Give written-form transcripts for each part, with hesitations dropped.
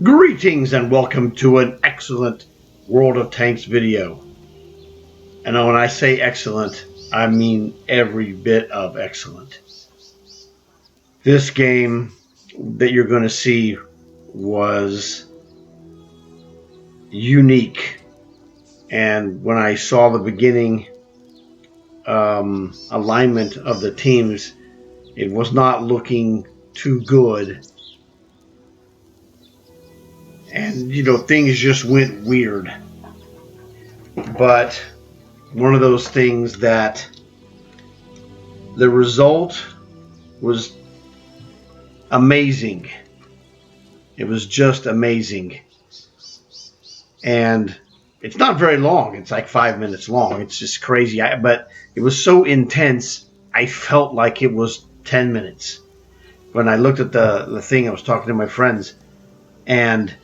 Greetings and welcome to an excellent World of Tanks video. And when I say excellent, I mean every bit of excellent. This game that you're going to see was unique. And when I saw the beginning alignment of the teams, it was not looking too good. And, things just went weird. But one of those things that the result was amazing. It was just amazing. And it's not very long. It's like 5 minutes long. It's just crazy. But it was so intense, I felt like it was 10 minutes. When I looked at the thing, I was talking to my friends, and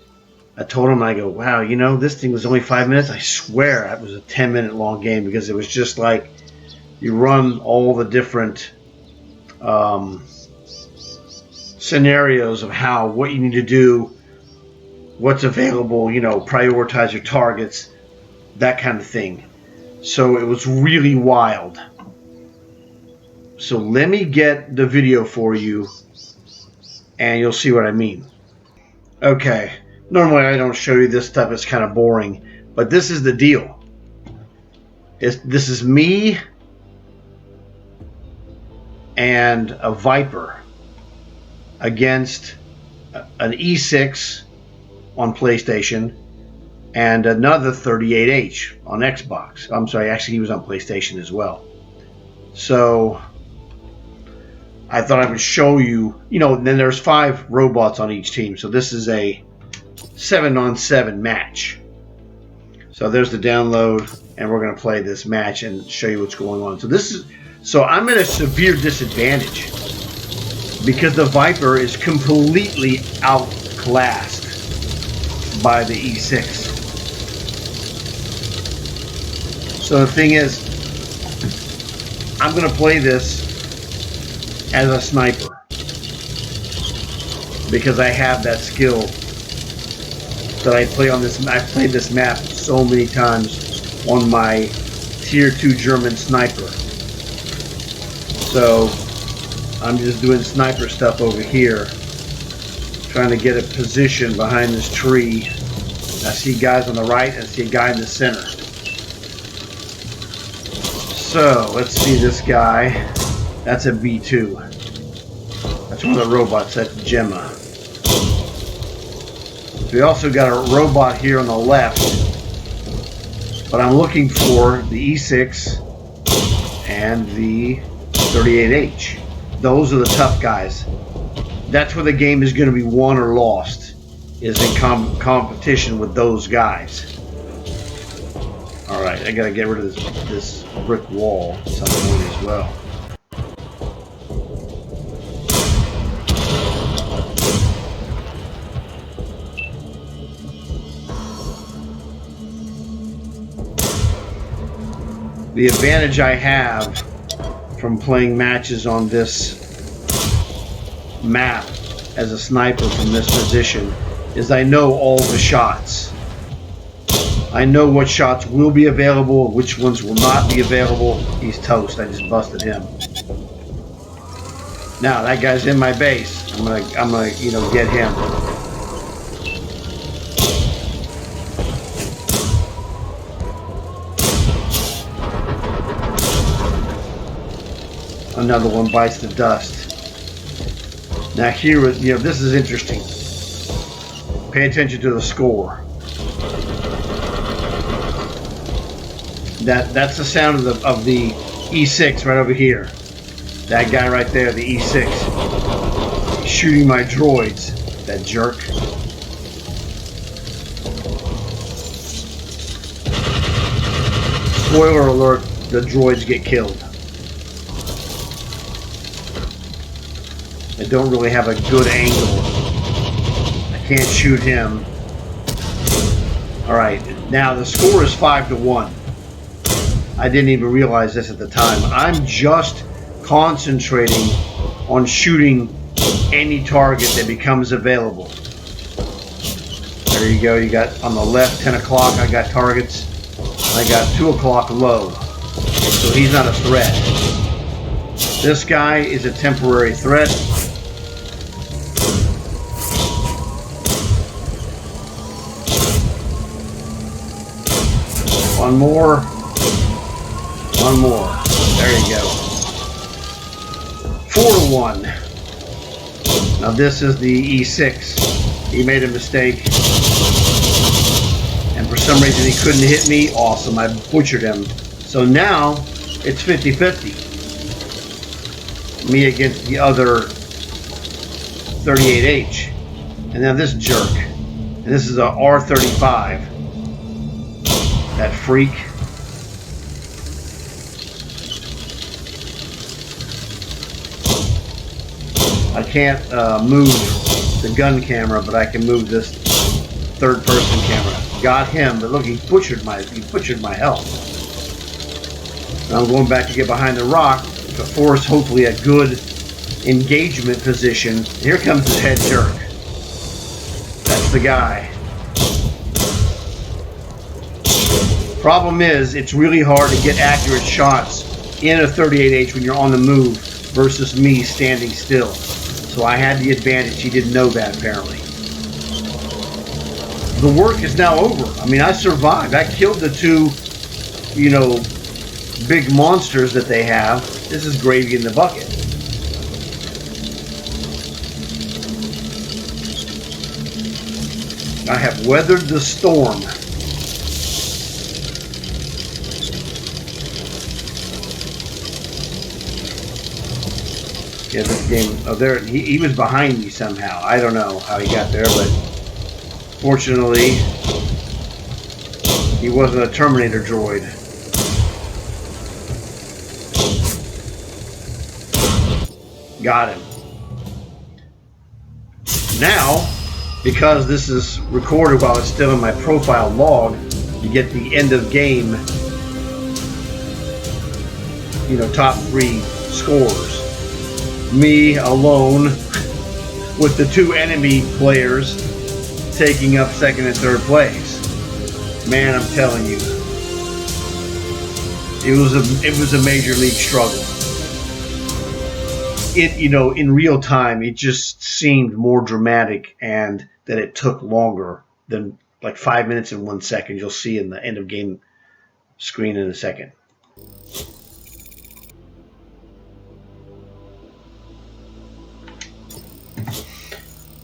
I told them, I go, wow, this thing was only 5 minutes. I swear it was a 10-minute long game, because it was just like you run all the different scenarios of what you need to do, what's available, prioritize your targets, that kind of thing. So it was really wild. So let me get the video for you, and you'll see what I mean. Okay. Normally I don't show you this stuff, it's kind of boring, but this is the deal. This is me and a Viper against an E6 on PlayStation and another 38H on Xbox. I'm sorry, actually he was on PlayStation as well. So I thought I would show you, then there's 5 robots on each team, so this is a 7-on-7 match. So there's the download, and we're going to play this match and show you what's going on. So I'm at a severe disadvantage because the Viper is completely outclassed by the E6. So the thing is, I'm going to play this as a sniper because I have that skill that I play on this. I've played this map so many times on my tier 2 German sniper. So I'm just doing sniper stuff over here, trying to get a position behind this tree. I see guys on the right and I see a guy in the center. So let's see this guy. That's a B2. That's one of the robots. That's Gemma. We also got a robot here on the left, but I'm looking for the E6 and the 38H. Those are the tough guys. That's where the game is going to be won or lost, is in competition with those guys. Alright, I got to get rid of this brick wall something as well. The advantage I have from playing matches on this map as a sniper from this position is I know all the shots. I know what shots will be available, which ones will not be available. He's toast. I just busted him. Now that guy's in my base. I'm gonna get him. Another one bites the dust. Now here, this is interesting. Pay attention to the score. That's the sound of the E6 right over here. That guy right there, the E6, shooting my droids. That jerk. Spoiler alert: the droids get killed. I don't really have a good angle. I can't shoot him. Alright, now the score is 5-1. I didn't even realize this at the time. I'm just concentrating on shooting any target that becomes available. There you go. You got on the left 10 o'clock. I got targets. I got 2 o'clock low. So he's not a threat. This guy is a temporary threat. One more. One more. There you go. 4-1. Now this is the E6. He made a mistake. And for some reason he couldn't hit me. Awesome. I butchered him. So now it's 50-50. Me against the other 38H. And now this jerk. And this is a R35. That freak. I can't move the gun camera, but I can move this third-person camera. Got him, but look, he butchered my health. Now I'm going back to get behind the rock to force hopefully a good engagement position. Here comes the head jerk. That's the guy. Problem is, it's really hard to get accurate shots in a 38H when you're on the move versus me standing still. So I had the advantage. He didn't know that, apparently. The work is now over. I mean, I survived. I killed the two, big monsters that they have. This is gravy in the bucket. I have weathered the storm. Yeah, this game. Oh, there. He was behind me somehow. I don't know how he got there, but fortunately, he wasn't a Terminator droid. Got him. Now, because this is recorded while it's still in my profile log, you get the end of game, top 3 scores. Me alone with the 2 enemy players taking up 2nd and 3rd place. Man, I'm telling you, it was a major league struggle. In real time, it just seemed more dramatic and that it took longer than like 5 minutes and 1 second. You'll see in the end of game screen in a second.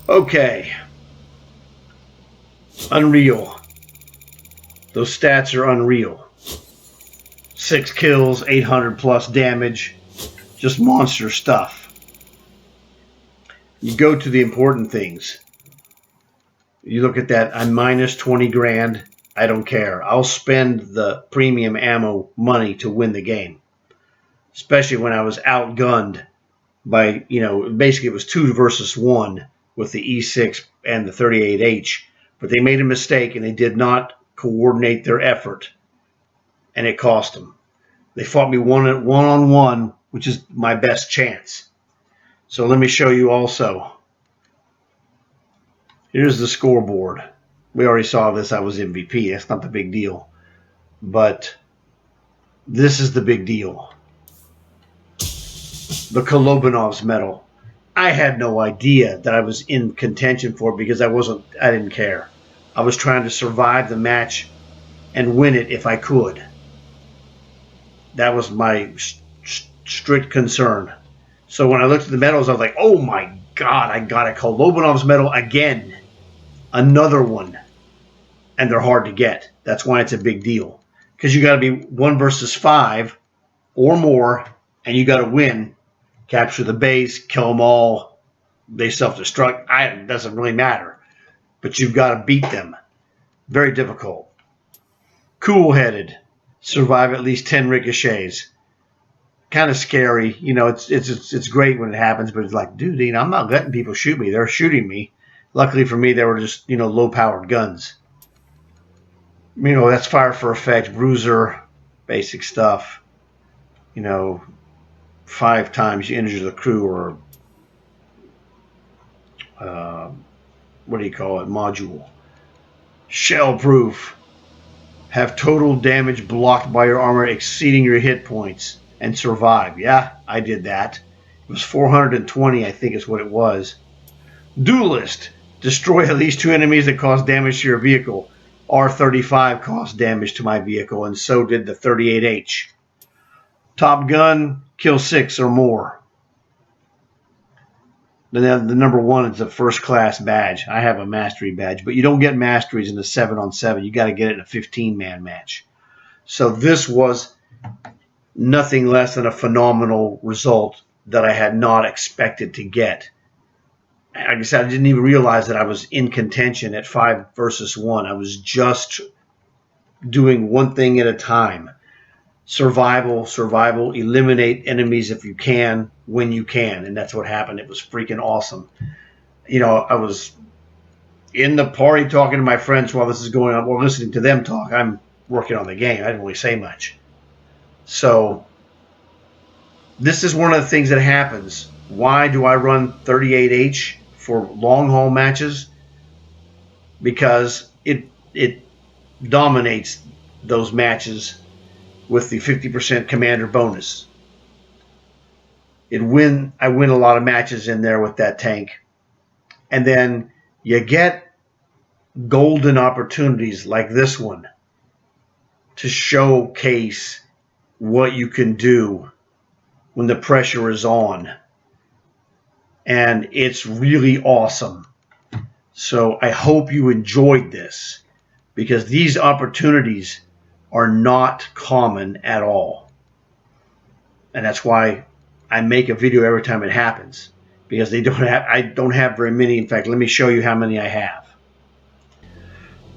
Okay. Unreal. Those stats are unreal. 6 kills, 800 plus damage. Just monster stuff. You go to the important things. You look at that, I'm minus 20 grand. I don't care. I'll spend the premium ammo money to win the game. Especially when I was outgunned by, basically it was 2 versus 1 with the E6 and the 38H. But they made a mistake and they did not coordinate their effort. And it cost them. They fought me one-on-one, which is my best chance. So let me show you also. Here's the scoreboard. We already saw this. I was MVP. That's not the big deal. But this is the big deal. The Kolobanov Medal. I had no idea that I was in contention for it because I didn't care. I was trying to survive the match and win it if I could. That was my strict concern. So when I looked at the medals, I was like, oh my God, I got a Kolobanov's medal again. Another one. And they're hard to get. That's why it's a big deal. Because you got to be 1 versus 5 or more, and you got to win. Capture the base, kill them all. They self-destruct. It doesn't really matter. But you've got to beat them. Very difficult. Cool-headed. Survive at least 10 ricochets. Kind of scary. It's great when it happens, but it's like, dude, I'm not letting people shoot me. They're shooting me. Luckily for me, they were just, low-powered guns. That's fire for effect, bruiser, basic stuff. 5 times you injure the crew, or what do you call it? Module. Shell proof. Have total damage blocked by your armor exceeding your hit points and survive. Yeah, I did that. It was 420, I think is what it was. Duelist. Destroy at least 2 enemies that cause damage to your vehicle. R35 caused damage to my vehicle, and so did the 38H. Top Gun. Kill 6 or more. The number 1 is a first class badge. I have a mastery badge, but you don't get masteries in a 7-on-7. You got to get it in a 15-man match. So this was nothing less than a phenomenal result that I had not expected to get. Like I said, I didn't even realize that I was in contention at 5 versus 1. I was just doing one thing at a time. Survival, eliminate enemies if you can, when you can. And that's what happened. It was freaking awesome. You know, I was in the party talking to my friends while this is going on, or listening to them talk. I'm working on the game. I didn't really say much. So this is one of the things that happens. Why do I run 38H for long haul matches? Because it dominates those matches with the 50% commander bonus. I win a lot of matches in there with that tank. And then you get golden opportunities like this one to showcase what you can do when the pressure is on. And it's really awesome. So I hope you enjoyed this, because these opportunities are not common at all. And that's why I make a video every time it happens, because I don't have very many. In fact, let me show you how many I have.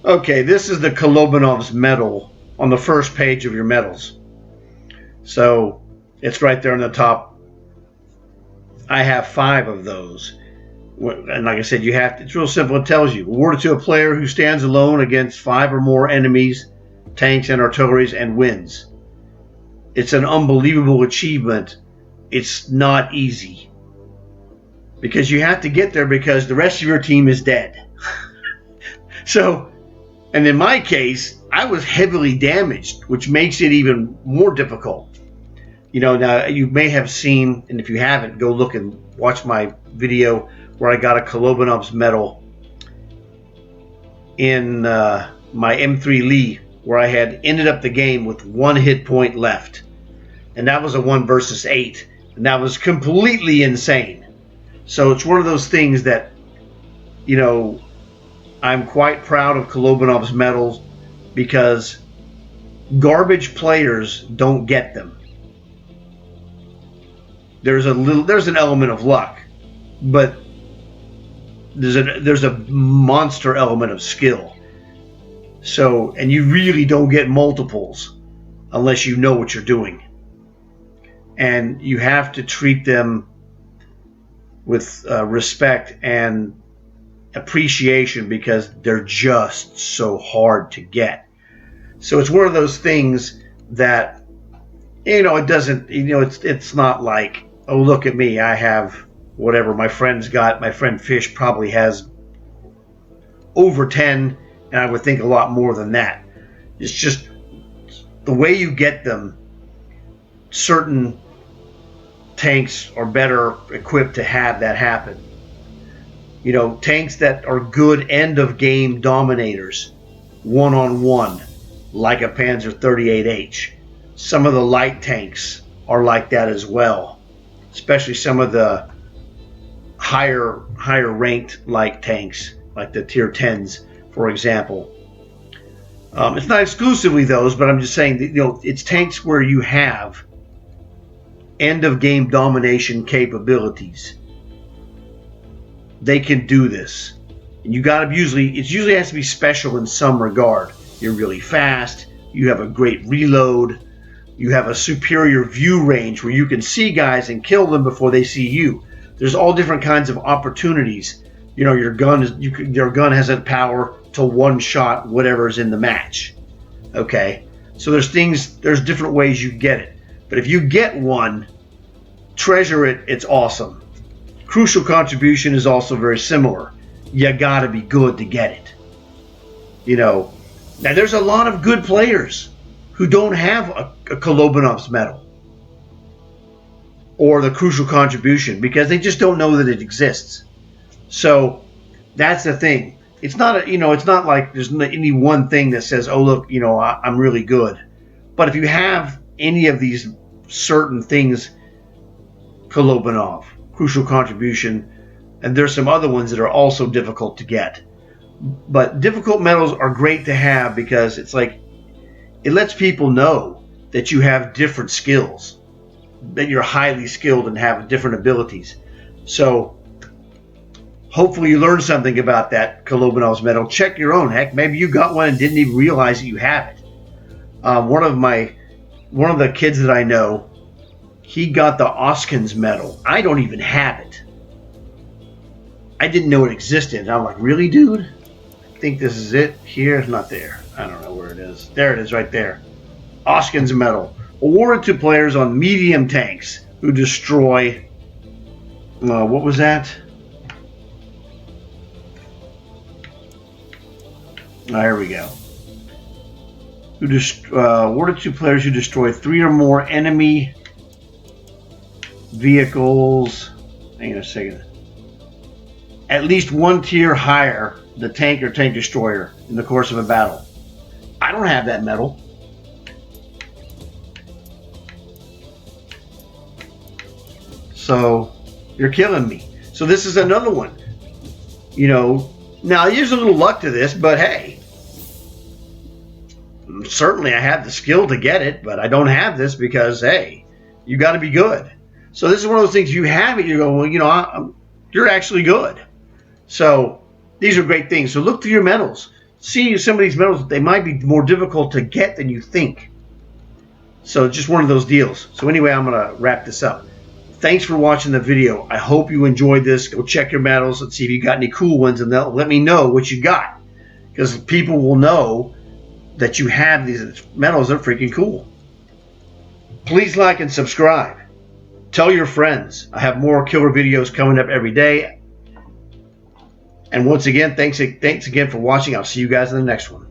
Okay, this is the Kolobanov's Medal on the first page of your medals. So it's right there on the top. I have 5 of those. And like I said, it's real simple. It tells you, awarded to a player who stands alone against 5 or more enemies, tanks and artilleries, and wins. It's an unbelievable achievement. It's not easy, because you have to get there because the rest of your team is dead. So, and in my case, I was heavily damaged, which makes it even more difficult. You know, now you may have seen, and if you haven't, go look and watch my video where I got a Kolobanov's Medal in my M3 Lee, where I had ended up the game with 1 hit point left. And that was a 1 versus 8. And that was completely insane. So it's one of those things that, you know, I'm quite proud of Kolobanov's medals, because garbage players don't get them. There's an element of luck, but there's a monster element of skill. So, and you really don't get multiples unless you know what you're doing. And you have to treat them with respect and appreciation, because they're just so hard to get. So it's one of those things that, you know, it doesn't, you know, it's not like, oh, look at me, I have whatever my friend's got. My friend Fish probably has over 10, and I would think a lot more than that. It's just the way you get them. Certain tanks are better equipped to have that happen. You know, tanks that are good end of game dominators, one-on-one, like a Panzer 38H. Some of the light tanks are like that as well, especially some of the higher ranked light tanks, like the tier 10s, for example. It's not exclusively those, but I'm just saying that, you know, it's tanks where you have end of game domination capabilities. They can do this. And you got to usually has to be special in some regard. You're really fast, you have a great reload, you have a superior view range where you can see guys and kill them before they see you. There's all different kinds of opportunities. You know, your gun has a power to one-shot whatever's in the match. Okay? So there's different ways you get it. But if you get one, treasure it, it's awesome. Crucial contribution is also very similar. You gotta be good to get it. You know, now there's a lot of good players who don't have a Kolobanov's medal or the crucial contribution because they just don't know that it exists. So that's the thing. It's not it's not like there's any one thing that says, oh look, I'm really good. But if you have any of these certain things, Kolobanov, crucial contribution, and there's some other ones that are also difficult to get. But difficult medals are great to have because it's like it lets people know that you have different skills, that you're highly skilled and have different abilities. So hopefully you learned something about that Kolobanov's medal. Check your own. Heck, maybe you got one and didn't even realize that you have it. One of the kids that I know, he got the Oskins medal. I don't even have it. I didn't know it existed. And I'm like, really, dude? I think this is it. Here, it's not there. I don't know where it is. There it is, right there. Oskins medal, awarded to players on medium tanks who destroy. What was that? There we go. Awarded to players who destroy 3 or more enemy vehicles. Hang on a second. At least one tier higher, the tank or tank destroyer, in the course of a battle. I don't have that medal. So you're killing me. So this is another one. Now there's a little luck to this, but hey. Certainly I have the skill to get it, but I don't have this because, hey, you got to be good. So this is one of those things you have it, you go, well, you're actually good. So these are great things. So look through your medals. See some of these medals, they might be more difficult to get than you think. So just one of those deals. So anyway, I'm going to wrap this up. Thanks for watching the video. I hope you enjoyed this. Go check your medals and see if you got any cool ones, and let me know what you got. Because people will know that you have these medals. They're freaking cool. Please like and subscribe. Tell your friends. I have more killer videos coming up every day. And once again, thanks again for watching. I'll see you guys in the next one.